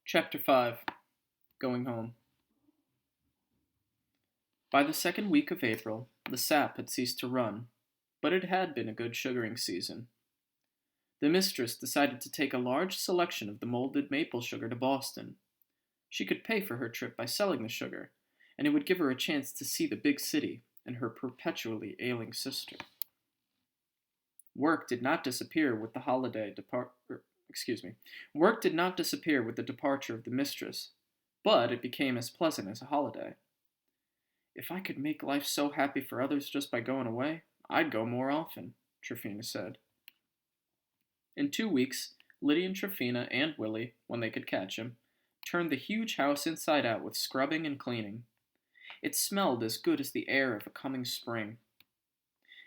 Chapter 5 Going Home. By the second week of April, the sap had ceased to run, but it had been a good sugaring season. The mistress decided to take a large selection of the molded maple sugar to Boston. She could pay for her trip by selling the sugar, and it would give her a chance to see the big city and her perpetually ailing sister. Work did not disappear with the Work did not disappear with the departure of the mistress, but it became as pleasant as a holiday. If I could make life so happy for others just by going away, I'd go more often, Tryphena said. In 2 weeks, Lyddie and Tryphena and Willie, when they could catch him, turned the huge house inside out with scrubbing and cleaning. It smelled as good as the air of a coming spring.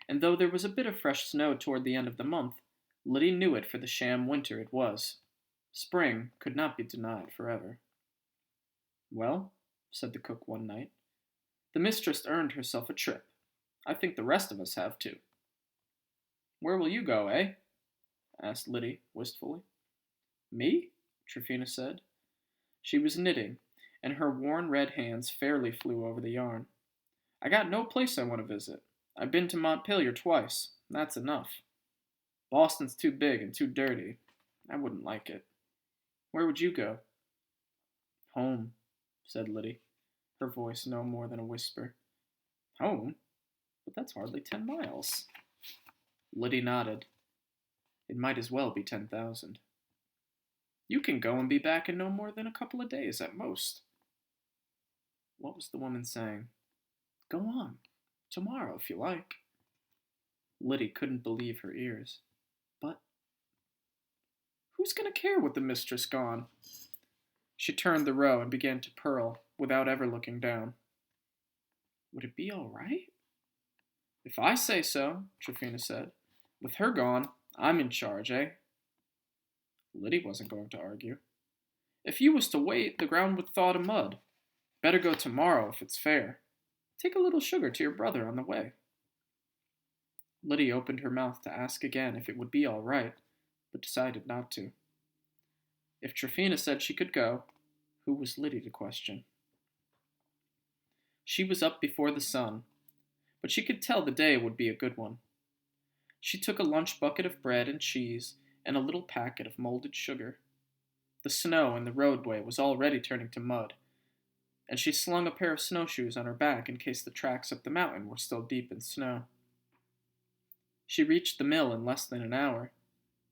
And though there was a bit of fresh snow toward the end of the month, Lyddie knew it for the sham winter it was. Spring could not be denied forever. "Well," said the cook one night, "the mistress earned herself a trip. I think the rest of us have too." "Where will you go, eh?" asked Lyddie wistfully. "Me?" Tryphena said. She was knitting, and her worn red hands fairly flew over the yarn. "I got no place I want to visit. I've been to Montpelier twice. That's enough. Boston's too big and too dirty. I wouldn't like it. Where would you go?" "Home," said Lyddie, her voice no more than a whisper. "Home? But that's hardly 10 miles. Lyddie nodded. "It might as well be 10,000. "You can go and be back in no more than a couple of days at most." What was the woman saying? "Go on. Tomorrow, if you like." Lyddie couldn't believe her ears. But who's going to care with the mistress gone? She turned the row and began to purl, without ever looking down. "Would it be all right?" "If I say so," Tryphena said. "With her gone, I'm in charge, eh?" Lyddie wasn't going to argue. "If you was to wait, the ground would thaw to mud. Better go tomorrow if it's fair. Take a little sugar to your brother on the way." Lyddie opened her mouth to ask again if it would be all right, but decided not to. If Tryphena said she could go, who was Lyddie to question? She was up before the sun, but she could tell the day would be a good one. She took a lunch bucket of bread and cheese and a little packet of molded sugar. The snow in the roadway was already turning to mud, and she slung a pair of snowshoes on her back in case the tracks up the mountain were still deep in snow. She reached the mill in less than an hour,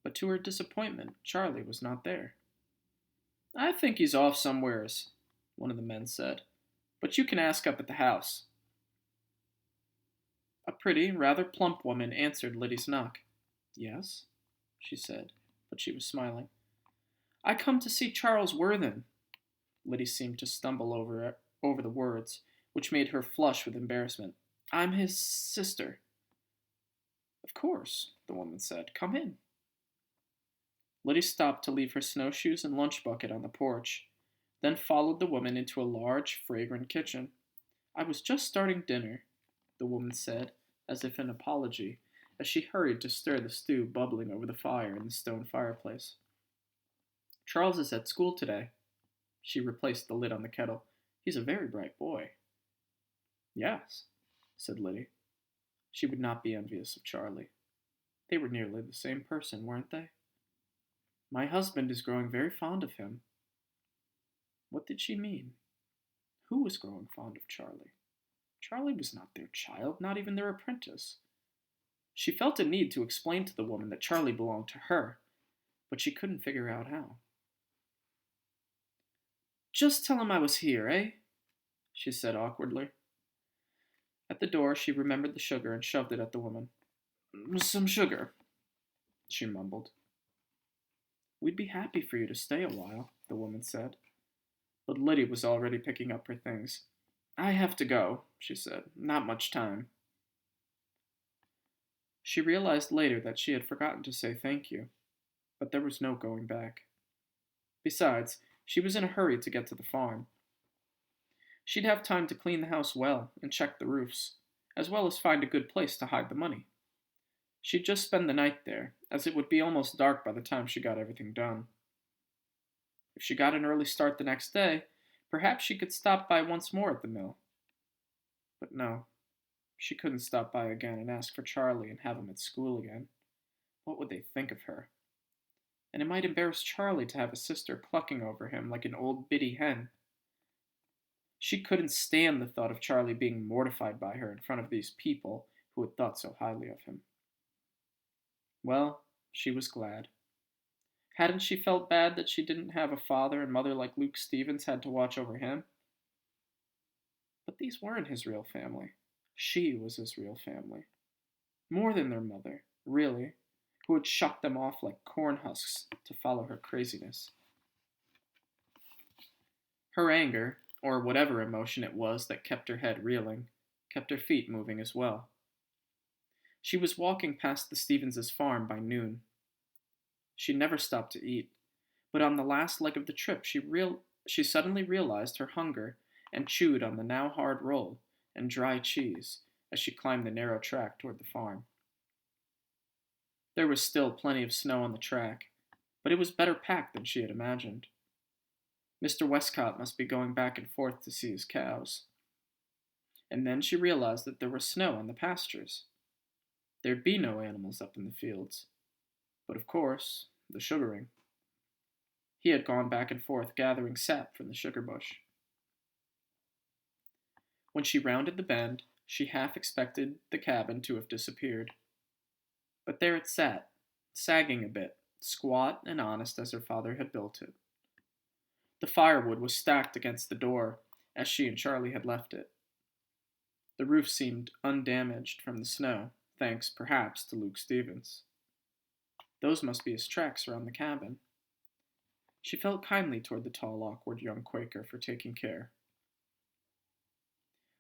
but to her disappointment, Charlie was not there. "I think he's off somewheres," one of the men said, "but you can ask up at the house." A pretty, rather plump woman answered Lyddie's knock. "Yes," she said, but she was smiling. "I come to see Charles Worthing." Lyddie seemed to stumble over the words, which made her flush with embarrassment. "I'm his sister." "Of course," the woman said. "Come in." Lyddie stopped to leave her snowshoes and lunch bucket on the porch, then followed the woman into a large, fragrant kitchen. "I was just starting dinner," the woman said, as if in apology, as she hurried to stir the stew bubbling over the fire in the stone fireplace. "Charles is at school today." She replaced the lid on the kettle. "He's a very bright boy." "Yes," said Lyddie. She would not be envious of Charlie. They were nearly the same person, weren't they? "My husband is growing very fond of him." What did she mean? Who was growing fond of Charlie? Charlie was not their child, not even their apprentice. She felt a need to explain to the woman that Charlie belonged to her, but she couldn't figure out how. "Just tell him I was here, eh?" she said awkwardly. At the door, she remembered the sugar and shoved it at the woman. "Some sugar," she mumbled. "We'd be happy for you to stay a while," the woman said. But Lyddie was already picking up her things. "I have to go," she said. "Not much time." She realized later that she had forgotten to say thank you, but there was no going back. Besides, she was in a hurry to get to the farm. She'd have time to clean the house well and check the roofs, as well as find a good place to hide the money. She'd just spend the night there, as it would be almost dark by the time she got everything done. If she got an early start the next day, perhaps she could stop by once more at the mill. But no, she couldn't stop by again and ask for Charlie and have him at school again. What would they think of her? And it might embarrass Charlie to have a sister clucking over him like an old biddy hen. She couldn't stand the thought of Charlie being mortified by her in front of these people who had thought so highly of him. Well, she was glad. Hadn't she felt bad that she didn't have a father and mother like Luke Stevens had to watch over him? But these weren't his real family. She was his real family. More than their mother, really, who had shucked them off like corn husks to follow her craziness. Her anger, or whatever emotion it was that kept her head reeling, kept her feet moving as well. She was walking past the Stevens' farm by noon. She never stopped to eat, but on the last leg of the trip she suddenly realized her hunger and chewed on the now hard roll and dry cheese as she climbed the narrow track toward the farm. There was still plenty of snow on the track, but it was better packed than she had imagined. Mr. Westcott must be going back and forth to see his cows. And then she realized that there was snow on the pastures. There'd be no animals up in the fields. But of course, the sugaring. He had gone back and forth gathering sap from the sugar bush. When she rounded the bend, she half expected the cabin to have disappeared. But there it sat, sagging a bit, squat and honest as her father had built it. The firewood was stacked against the door, as she and Charlie had left it. The roof seemed undamaged from the snow, thanks, perhaps, to Luke Stevens. Those must be his tracks around the cabin. She felt kindly toward the tall, awkward young Quaker for taking care.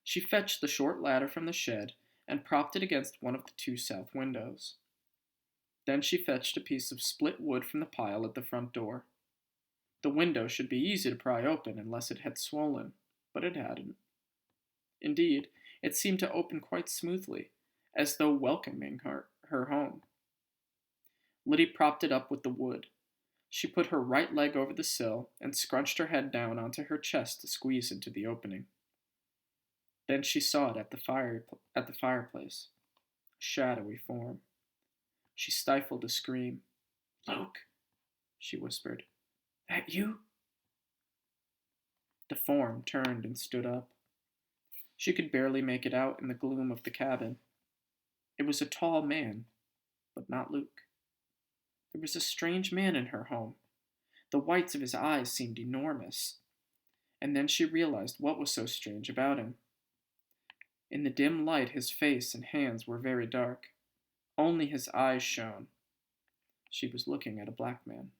She fetched the short ladder from the shed and propped it against one of the two south windows. Then she fetched a piece of split wood from the pile at the front door. The window should be easy to pry open unless it had swollen, but it hadn't. Indeed, it seemed to open quite smoothly, as though welcoming her home. Lyddie propped it up with the wood. She put her right leg over the sill and scrunched her head down onto her chest to squeeze into the opening. Then she saw it at the fireplace, a shadowy form. She stifled a scream. "Luke," she whispered. "That you?" The form turned and stood up. She could barely make it out in the gloom of the cabin. It was a tall man, but not Luke. There was a strange man in her home. The whites of his eyes seemed enormous. And then she realized what was so strange about him. In the dim light, his face and hands were very dark. Only his eyes shone. She was looking at a black man.